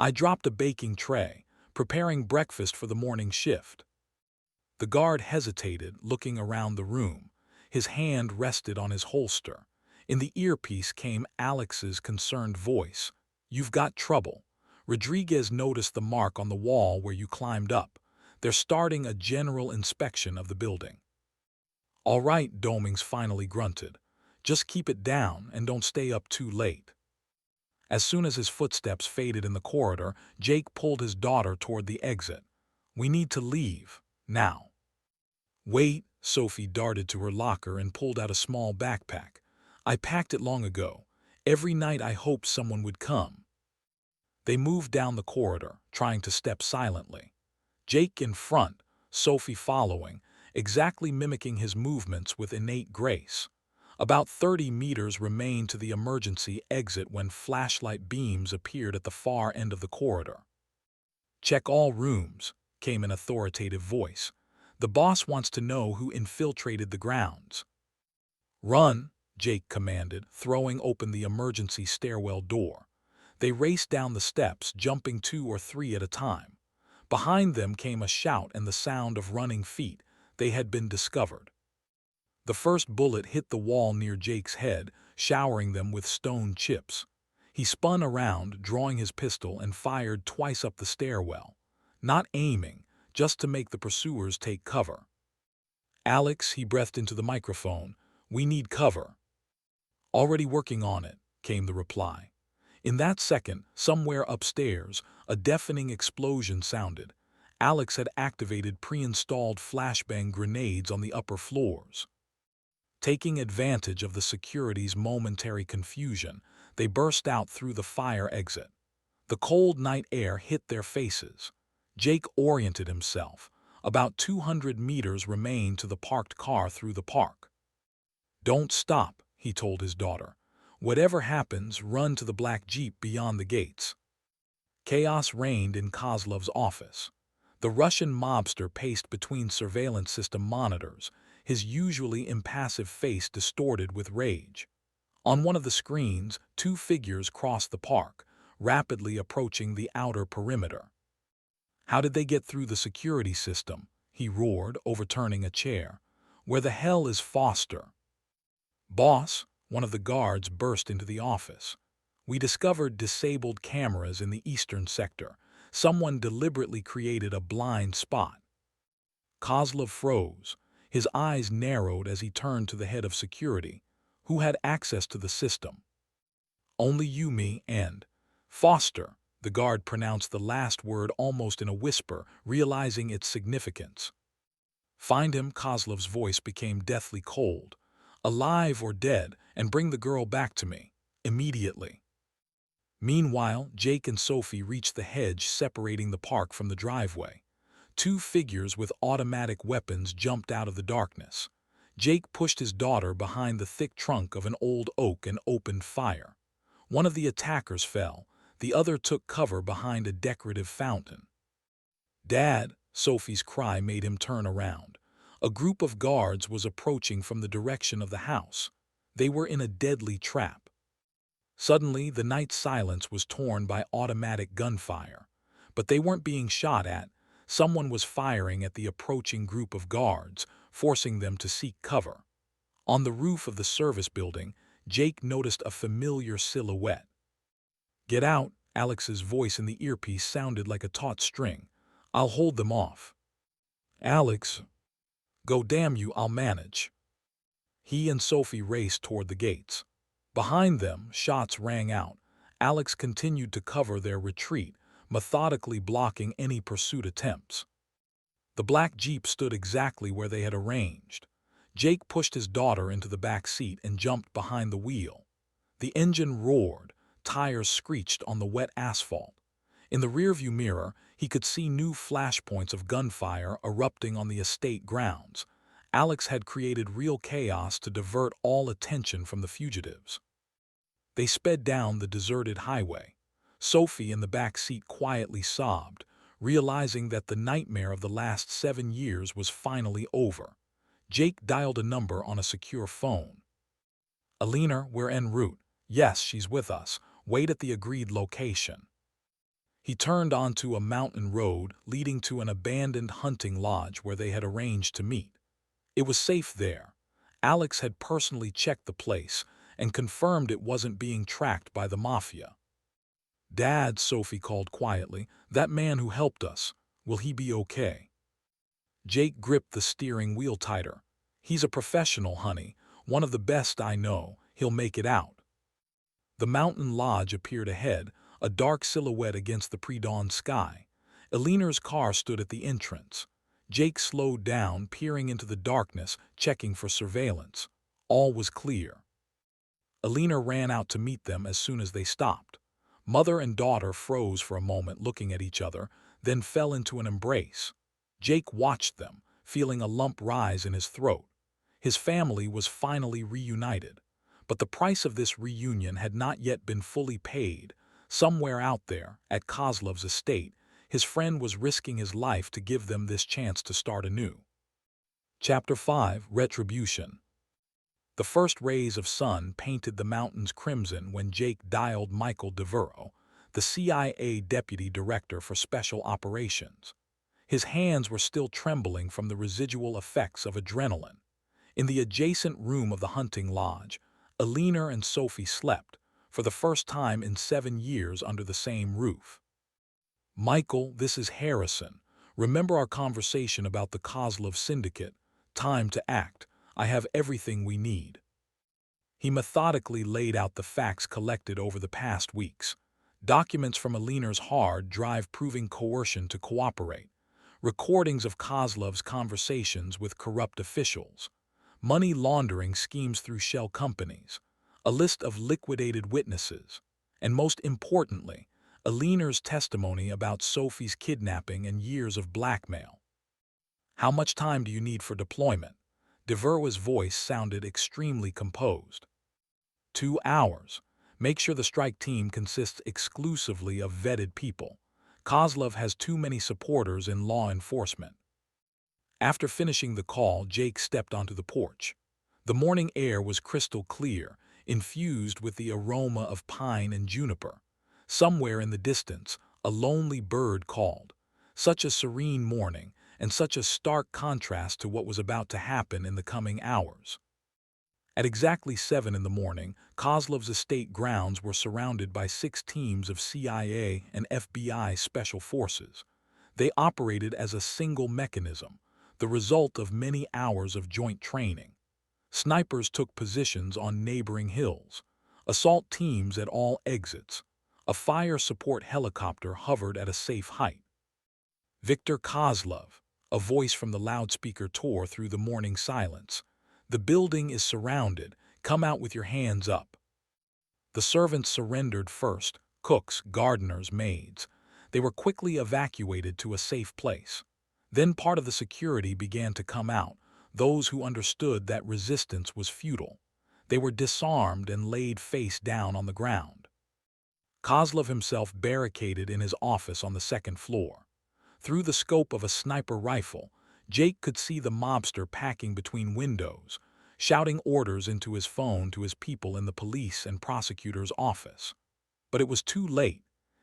"I dropped a baking tray, preparing breakfast for the morning shift." The guard hesitated, looking around the room. His hand rested on his holster. In the earpiece came Alex's concerned voice. "You've got trouble. Rodriguez noticed the mark on the wall where you climbed up. They're starting a general inspection of the building." "All right," Domings finally grunted. "Just keep it down and don't stay up too late." As soon as his footsteps faded in the corridor, Jake pulled his daughter toward the exit. "We need to leave. Now." "Wait," Sophie darted to her locker and pulled out a small backpack. "I packed it long ago. Every night I hoped someone would come." They moved down the corridor, trying to step silently. Jake in front, Sophie following, exactly mimicking his movements with innate grace. About 30 meters remained to the emergency exit when flashlight beams appeared at the far end of the corridor. "Check all rooms," came an authoritative voice. "The boss wants to know who infiltrated the grounds." "Run," Jake commanded, throwing open the emergency stairwell door. They raced down the steps, jumping 2 or 3 at a time. Behind them came a shout and the sound of running feet. They had been discovered. The first bullet hit the wall near Jake's head, showering them with stone chips. He spun around, drawing his pistol, and fired twice up the stairwell. Not aiming, just to make the pursuers take cover. "Alex," he breathed into the microphone, "we need cover." "Already working on it," came the reply. In that second, somewhere upstairs, a deafening explosion sounded. Alex had activated pre-installed flashbang grenades on the upper floors. Taking advantage of the security's momentary confusion, they burst out through the fire exit. The cold night air hit their faces. Jake oriented himself. About 200 meters remained to the parked car through the park. "Don't stop," he told his daughter. "Whatever happens, run to the black Jeep beyond the gates." Chaos reigned in Kozlov's office. The Russian mobster paced between surveillance system monitors, his usually impassive face distorted with rage. On one of the screens, 2 figures crossed the park, rapidly approaching the outer perimeter. "How did they get through the security system?" he roared, overturning a chair. "Where the hell is Foster?" "Boss," one of the guards burst into the office. "We discovered disabled cameras in the eastern sector. Someone deliberately created a blind spot." Kozlov froze. His eyes narrowed as he turned to the head of security. "Who had access to the system?" "Only you, me, and Foster." The guard pronounced the last word almost in a whisper, realizing its significance. "Find him," Kozlov's voice became deathly cold. "Alive or dead, and bring the girl back to me. Immediately." Meanwhile, Jake and Sophie reached the hedge separating the park from the driveway. 2 figures with automatic weapons jumped out of the darkness. Jake pushed his daughter behind the thick trunk of an old oak and opened fire. One of the attackers fell. The other took cover behind a decorative fountain. Dad, Sophie's cry made him turn around. A group of guards was approaching from the direction of the house. They were in a deadly trap. Suddenly, the night silence was torn by automatic gunfire. But they weren't being shot at. Someone was firing at the approaching group of guards, forcing them to seek cover. On the roof of the service building, Jake noticed a familiar silhouette. "Get out," Alex's voice in the earpiece sounded like a taut string. "I'll hold them off." "Alex, go, damn you, I'll manage." He and Sophie raced toward the gates. Behind them, shots rang out. Alex continued to cover their retreat, methodically blocking any pursuit attempts. The black Jeep stood exactly where they had arranged. Jake pushed his daughter into the back seat and jumped behind the wheel. The engine roared, tires screeched on the wet asphalt. In the rearview mirror, he could see new flashpoints of gunfire erupting on the estate grounds. Alex had created real chaos to divert all attention from the fugitives. They sped down the deserted highway. Sophie in the back seat quietly sobbed, realizing that the nightmare of the last 7 years was finally over. Jake dialed a number on a secure phone. "Alina, we're en route. Yes, she's with us. Wait at the agreed location." He turned onto a mountain road leading to an abandoned hunting lodge where they had arranged to meet. It was safe there. Alex had personally checked the place and confirmed it wasn't being tracked by the mafia. "Dad," Sophie called quietly, "that man who helped us, will he be okay?" Jake gripped the steering wheel tighter. "He's a professional, honey. One of the best I know. He'll make it out." The mountain lodge appeared ahead, a dark silhouette against the pre-dawn sky. Alina's car stood at the entrance. Jake slowed down, peering into the darkness, checking for surveillance. All was clear. Alina ran out to meet them as soon as they stopped. Mother and daughter froze for a moment looking at each other, then fell into an embrace. Jake watched them, feeling a lump rise in his throat. His family was finally reunited. But the price of this reunion had not yet been fully paid. Somewhere out there, at Kozlov's estate, his friend was risking his life to give them this chance to start anew. Chapter 5: Retribution. The first rays of sun painted the mountains crimson when Jake dialed Michael DeVero, the CIA Deputy Director for Special Operations. His hands were still trembling from the residual effects of adrenaline. In the adjacent room of the hunting lodge, Alina and Sophie slept, for the first time in 7 years under the same roof. "Michael, this is Harrison. Remember our conversation about the Kozlov syndicate? Time to act. I have everything we need." He methodically laid out the facts collected over the past weeks. Documents from Alina's hard drive proving coercion to cooperate. Recordings of Kozlov's conversations with corrupt officials. Money laundering schemes through shell companies. A list of liquidated witnesses. And most importantly, Alina's testimony about Sophie's kidnapping and years of blackmail. "How much time do you need for deployment?" DeVero's voice sounded extremely composed. 2 hours. Make sure the strike team consists exclusively of vetted people. Kozlov has too many supporters in law enforcement. After finishing the call, Jake stepped onto the porch. The morning air was crystal clear, infused with the aroma of pine and juniper. Somewhere in the distance, a lonely bird called. Such a serene morning, and such a stark contrast to what was about to happen in the coming hours. At exactly 7 in the morning, Kozlov's estate grounds were surrounded by 6 teams of CIA and FBI special forces. They operated as a single mechanism, the result of many hours of joint training. Snipers took positions on neighboring hills, assault teams at all exits. A fire support helicopter hovered at a safe height. "Victor Kozlov," a voice from the loudspeaker tore through the morning silence. "The building is surrounded. Come out with your hands up." The servants surrendered first, cooks, gardeners, maids. They were quickly evacuated to a safe place. Then part of the security began to come out, those who understood that resistance was futile. They were disarmed and laid face down on the ground. Kozlov himself barricaded in his office on the 2nd floor. Through the scope of a sniper rifle, Jake could see the mobster packing between windows, shouting orders into his phone to his people in the police and prosecutor's office. But it was too late.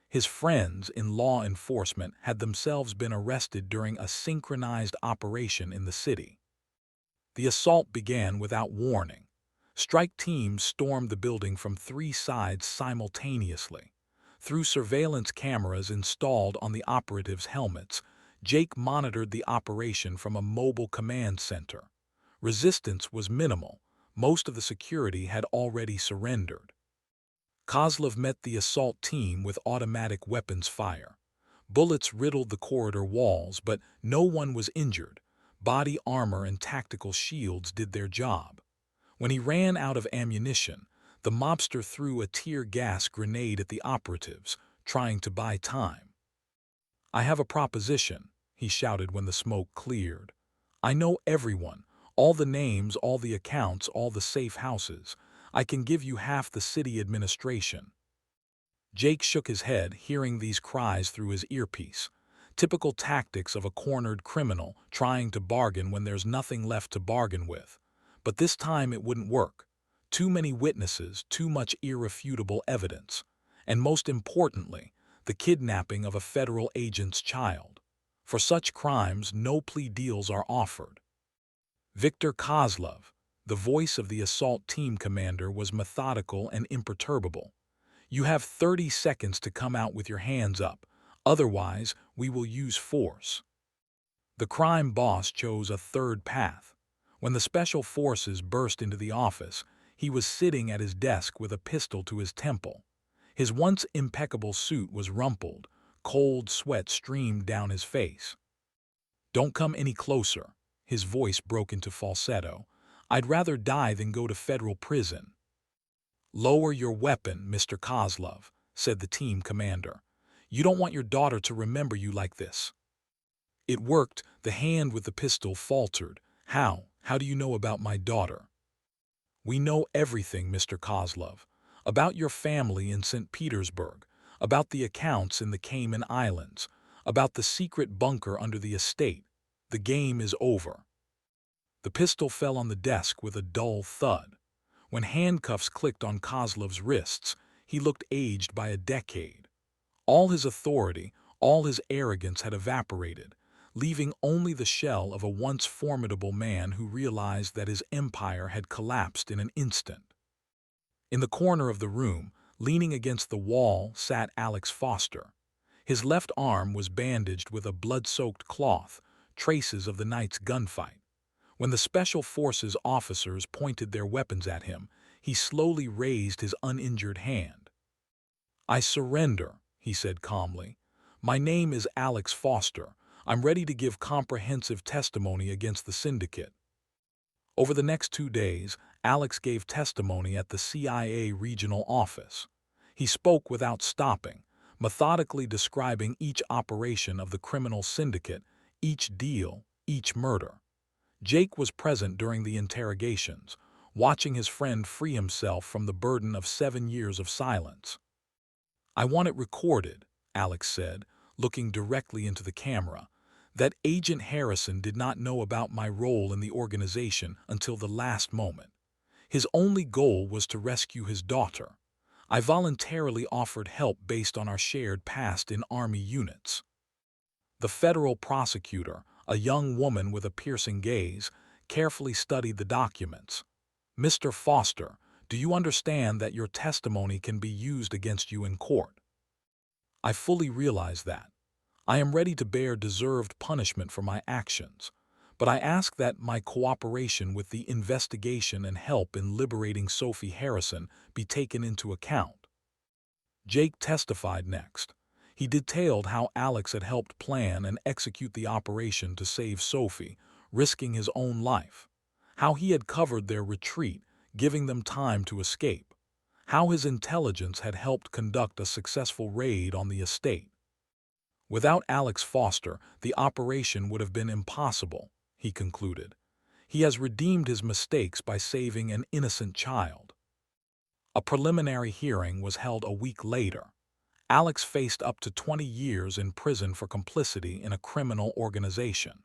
His friends in law enforcement had themselves been arrested during a synchronized operation in the city. The assault began without warning. Strike teams stormed the building from 3 sides simultaneously. Through surveillance cameras installed on the operatives' helmets, Jake monitored the operation from a mobile command center. Resistance was minimal. Most of the security had already surrendered. Kozlov met the assault team with automatic weapons fire. Bullets riddled the corridor walls, but no one was injured. Body armor and tactical shields did their job. When he ran out of ammunition, the mobster threw a tear gas grenade at the operatives, trying to buy time. "I have a proposition," he shouted when the smoke cleared. "I know everyone, all the names, all the accounts, all the safe houses. I can give you half the city administration." Jake shook his head, hearing these cries through his earpiece. Typical tactics of a cornered criminal trying to bargain when there's nothing left to bargain with. But this time it wouldn't work. Too many witnesses, too much irrefutable evidence. And most importantly, the kidnapping of a federal agent's child. For such crimes, no plea deals are offered. Viktor Kozlov, the voice of the assault team commander, was methodical and imperturbable. "You have 30 seconds to come out with your hands up. Otherwise, we will use force." The crime boss chose a third path. When the special forces burst into the office, he was sitting at his desk with a pistol to his temple. His once impeccable suit was rumpled. Cold sweat streamed down his face. "Don't come any closer." His voice broke into falsetto. "I'd rather die than go to federal prison." "Lower your weapon, Mr. Kozlov," said the team commander. "You don't want your daughter to remember you like this." It worked. The hand with the pistol faltered. "How? How do you know about my daughter?" "We know everything, Mr. Kozlov. About your family in St. Petersburg, about the accounts in the Cayman Islands, about the secret bunker under the estate. The game is over." The pistol fell on the desk with a dull thud. When handcuffs clicked on Kozlov's wrists, he looked aged by a decade. All his authority, all his arrogance had evaporated, leaving only the shell of a once formidable man who realized that his empire had collapsed in an instant. In the corner of the room, leaning against the wall, sat Alex Foster. His left arm was bandaged with a blood-soaked cloth, traces of the night's gunfight. When the Special Forces officers pointed their weapons at him, he slowly raised his uninjured hand. "I surrender," he said calmly. "My name is Alex Foster. I'm ready to give comprehensive testimony against the syndicate." Over the next 2 days, Alex gave testimony at the CIA regional office. He spoke without stopping, methodically describing each operation of the criminal syndicate, each deal, each murder. Jake was present during the interrogations, watching his friend free himself from the burden of 7 years of silence. "I want it recorded," Alex said, looking directly into the camera, "that Agent Harrison did not know about my role in the organization until the last moment. His only goal was to rescue his daughter. I voluntarily offered help based on our shared past in Army units." The federal prosecutor, a young woman with a piercing gaze, carefully studied the documents. "Mr. Foster, do you understand that your testimony can be used against you in court?" "I fully realize that. I am ready to bear deserved punishment for my actions, but I ask that my cooperation with the investigation and help in liberating Sophie Harrison be taken into account." Jake testified next. He detailed how Alex had helped plan and execute the operation to save Sophie, risking his own life. How he had covered their retreat, giving them time to escape. How his intelligence had helped conduct a successful raid on the estate. "Without Alex Foster, the operation would have been impossible," he concluded. "He has redeemed his mistakes by saving an innocent child." A preliminary hearing was held a week later. Alex faced up to 20 years in prison for complicity in a criminal organization.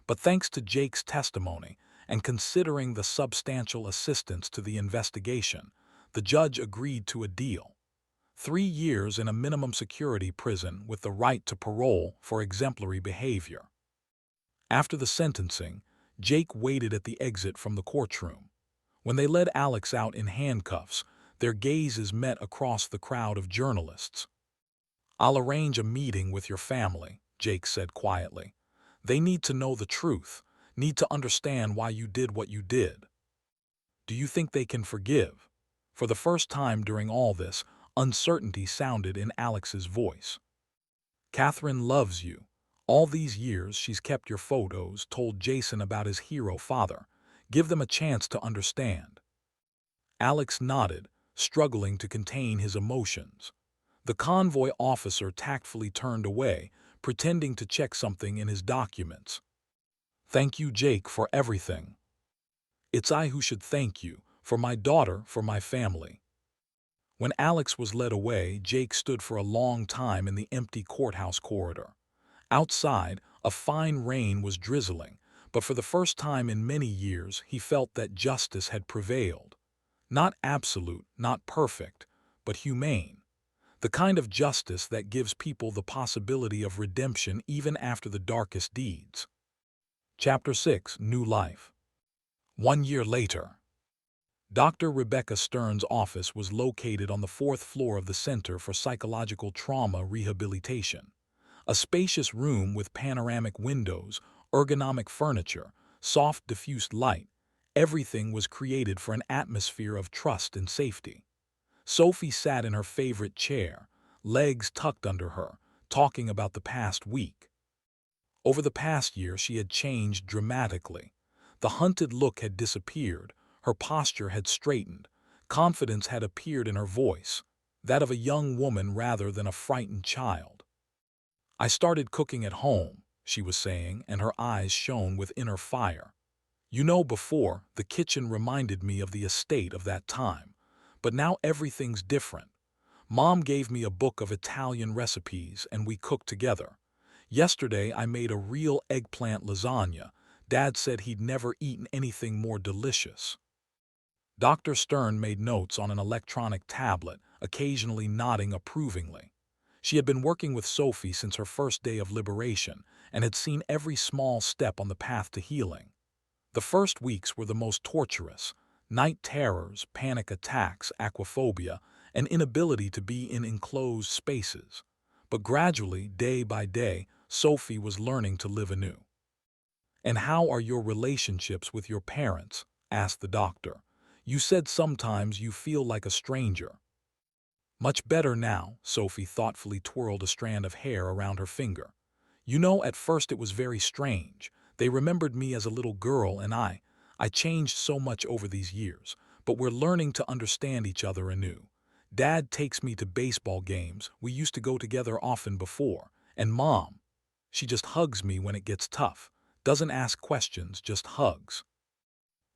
But thanks to Jake's testimony, and considering the substantial assistance to the investigation, the judge agreed to a deal. 3 years in a minimum security prison with the right to parole for exemplary behavior. After the sentencing, Jake waited at the exit from the courtroom. When they led Alex out in handcuffs, their gazes met across the crowd of journalists. "I'll arrange a meeting with your family," Jake said quietly. "They need to know the truth, need to understand why you did what you did. Do you think they can forgive?" For the first time during all this, uncertainty sounded in Alex's voice. "Catherine loves you. All these years she's kept your photos, told Jason about his hero father. Give them a chance to understand." Alex nodded, struggling to contain his emotions. The convoy officer tactfully turned away, pretending to check something in his documents. "Thank you, Jake, for everything. It's I who should thank you, for my daughter, for my family." When Alex was led away, Jake stood for a long time in the empty courthouse corridor. Outside, a fine rain was drizzling, but for the first time in many years he felt that justice had prevailed. Not absolute, not perfect, but humane. The kind of justice that gives people the possibility of redemption even after the darkest deeds. Chapter 6: New Life. 1 year later. Dr. Rebecca Stern's office was located on the 4th floor of the Center for Psychological Trauma Rehabilitation. A spacious room with panoramic windows, ergonomic furniture, soft diffused light. Everything was created for an atmosphere of trust and safety. Sophie sat in her favorite chair, legs tucked under her, talking about the past week. Over the past year she had changed dramatically. The hunted look had disappeared, her posture had straightened, confidence had appeared in her voice, that of a young woman rather than a frightened child. "I started cooking at home," she was saying, and her eyes shone with inner fire. "You know, before, the kitchen reminded me of the estate of that time. But now everything's different. Mom gave me a book of Italian recipes and we cooked together. Yesterday I made a real eggplant lasagna. Dad said he'd never eaten anything more delicious." Dr. Stern made notes on an electronic tablet, occasionally nodding approvingly. She had been working with Sophie since her first day of liberation and had seen every small step on the path to healing. The first weeks were the most torturous. Night terrors, panic attacks, aquaphobia, an inability to be in enclosed spaces. But gradually, day by day, Sophie was learning to live anew. "And how are your relationships with your parents?" asked the doctor. "You said sometimes you feel like a stranger." "Much better now," Sophie thoughtfully twirled a strand of hair around her finger. "You know, at first it was very strange. They remembered me as a little girl and I changed so much over these years, but we're learning to understand each other anew. Dad takes me to baseball games, we used to go together often before, and Mom, she just hugs me when it gets tough, doesn't ask questions, just hugs."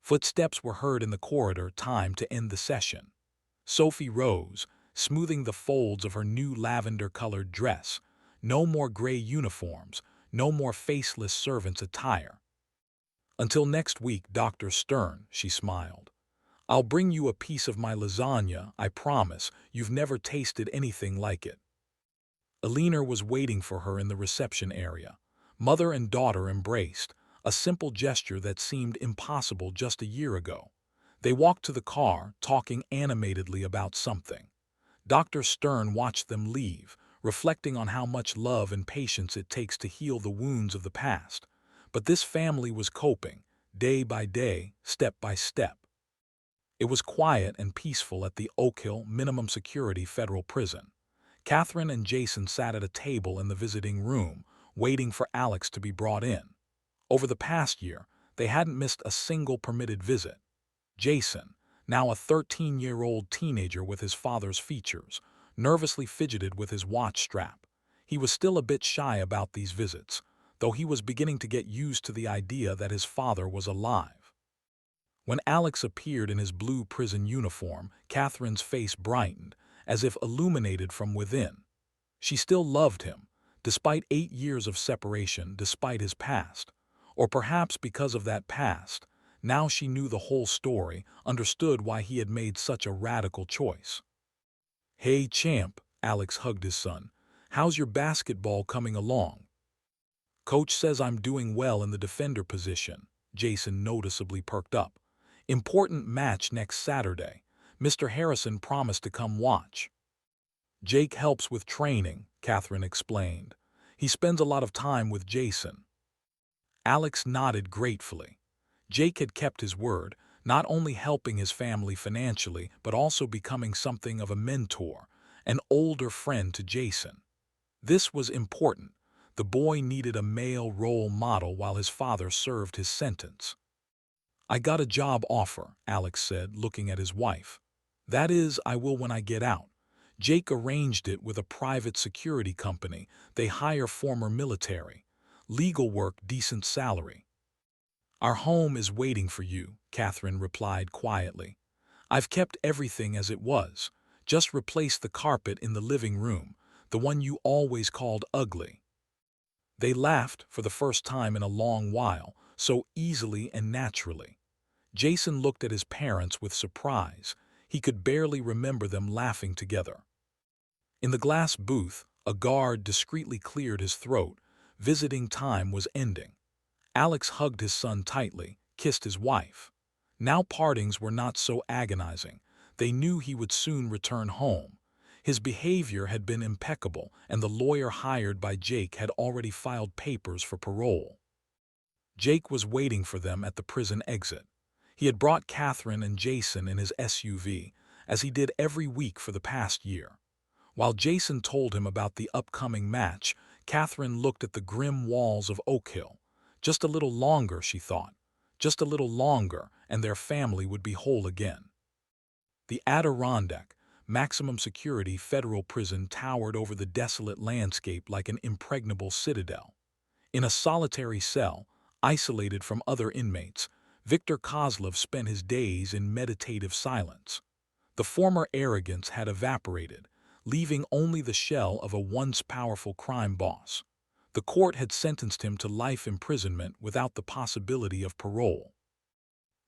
Footsteps were heard in the corridor, time to end the session. Sophie rose, smoothing the folds of her new lavender-colored dress. No more gray uniforms, no more faceless servants' attire. "Until next week, Dr. Stern," she smiled. "I'll bring you a piece of my lasagna, I promise. You've never tasted anything like it." Alina was waiting for her in the reception area. Mother and daughter embraced, a simple gesture that seemed impossible just a year ago. They walked to the car, talking animatedly about something. Dr. Stern watched them leave, reflecting on how much love and patience it takes to heal the wounds of the past. But this family was coping, day by day, step by step. It was quiet and peaceful at the Oak Hill Minimum Security Federal Prison. Catherine and Jason sat at a table in the visiting room, waiting for Alex to be brought in. Over the past year, they hadn't missed a single permitted visit. Jason, now a 13-year-old teenager with his father's features, nervously fidgeted with his watch strap. He was still a bit shy about these visits, though he was beginning to get used to the idea that his father was alive. When Alex appeared in his blue prison uniform, Catherine's face brightened, as if illuminated from within. She still loved him, despite 8 years of separation, despite his past. Or perhaps because of that past, now she knew the whole story, understood why he had made such a radical choice. "Hey, champ," Alex hugged his son. "How's your basketball coming along?" "Coach says I'm doing well in the defender position." Jason noticeably perked up. "Important match next Saturday. Mr. Harrison promised to come watch." "Jake helps with training," Catherine explained. "He spends a lot of time with Jason." Alex nodded gratefully. Jake had kept his word, not only helping his family financially, but also becoming something of a mentor, an older friend to Jason. This was important. The boy needed a male role model while his father served his sentence. "I got a job offer," Alex said, looking at his wife. "That is, I will when I get out. Jake arranged it with a private security company. They hire former military. Legal work, decent salary." "Our home is waiting for you," Catherine replied quietly. "I've kept everything as it was. Just replaced the carpet in the living room, the one you always called ugly." They laughed for the first time in a long while, so easily and naturally. Jason looked at his parents with surprise. He could barely remember them laughing together. In the glass booth, a guard discreetly cleared his throat. Visiting time was ending. Alex hugged his son tightly, kissed his wife. Now partings were not so agonizing. They knew he would soon return home. His behavior had been impeccable, and the lawyer hired by Jake had already filed papers for parole. Jake was waiting for them at the prison exit. He had brought Catherine and Jason in his SUV, as he did every week for the past year. While Jason told him about the upcoming match, Catherine looked at the grim walls of Oak Hill. Just a little longer, she thought. Just a little longer, and their family would be whole again. The Adirondack, maximum security federal prison towered over the desolate landscape like an impregnable citadel. In a solitary cell, isolated from other inmates, Viktor Kozlov spent his days in meditative silence. The former arrogance had evaporated, leaving only the shell of a once powerful crime boss. The court had sentenced him to life imprisonment without the possibility of parole.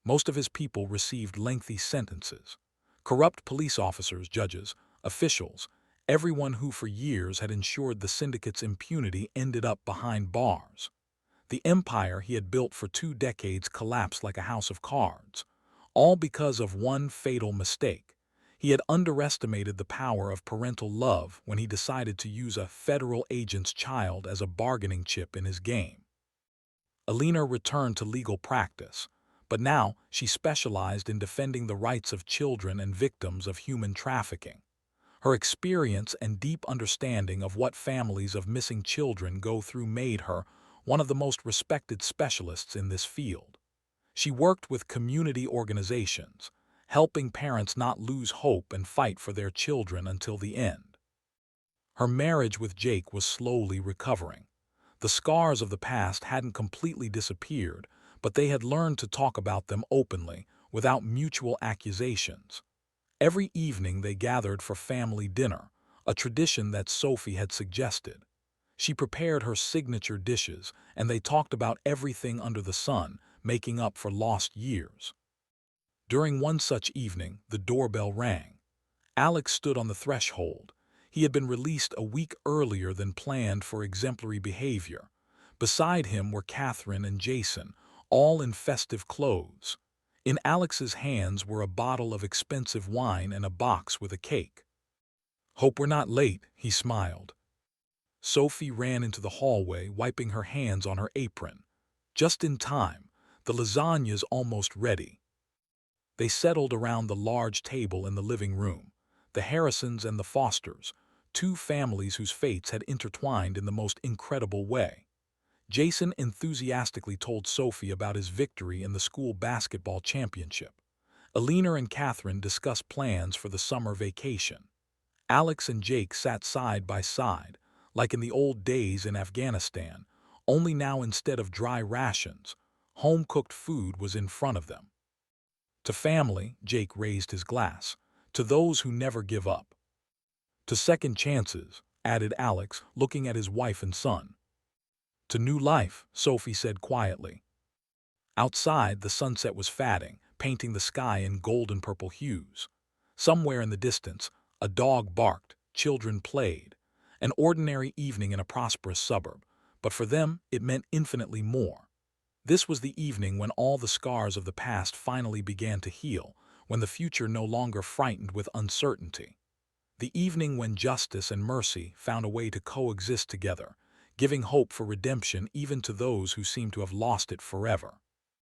Most of his people received lengthy sentences. Corrupt police officers, judges, officials, everyone who for years had ensured the syndicate's impunity ended up behind bars. The empire he had built for 2 decades collapsed like a house of cards, all because of one fatal mistake. He had underestimated the power of parental love when he decided to use a federal agent's child as a bargaining chip in his game. Alina returned to legal practice, but now she specialized in defending the rights of children and victims of human trafficking. Her experience and deep understanding of what families of missing children go through made her one of the most respected specialists in this field. She worked with community organizations, helping parents not lose hope and fight for their children until the end. Her marriage with Jake was slowly recovering. The scars of the past hadn't completely disappeared, but they had learned to talk about them openly, without mutual accusations. Every evening they gathered for family dinner, a tradition that Sophie had suggested. She prepared her signature dishes, and they talked about everything under the sun, making up for lost years. During one such evening, the doorbell rang. Alex stood on the threshold. He had been released a week earlier than planned for exemplary behavior. Beside him were Catherine and Jason, all in festive clothes. In Alex's hands were a bottle of expensive wine and a box with a cake. "Hope we're not late," he smiled. Sophie ran into the hallway, wiping her hands on her apron. Just in time, the lasagna's almost ready. They settled around the large table in the living room. The Harrisons and the Fosters, 2 families whose fates had intertwined in the most incredible way. Jason enthusiastically told Sophie about his victory in the school basketball championship. Alina and Catherine discussed plans for the summer vacation. Alex and Jake sat side by side, like in the old days in Afghanistan, only now instead of dry rations, home-cooked food was in front of them. "To family," Jake raised his glass. "To those who never give up." "To second chances," added Alex, looking at his wife and son. To new life, Sophie said quietly. Outside, the sunset was fading, painting the sky in golden purple hues. Somewhere in the distance, a dog barked, children played. An ordinary evening in a prosperous suburb, but for them it meant infinitely more. This was the evening when all the scars of the past finally began to heal, when the future no longer frightened with uncertainty. The evening when justice and mercy found a way to coexist together, giving hope for redemption even to those who seemed to have lost it forever.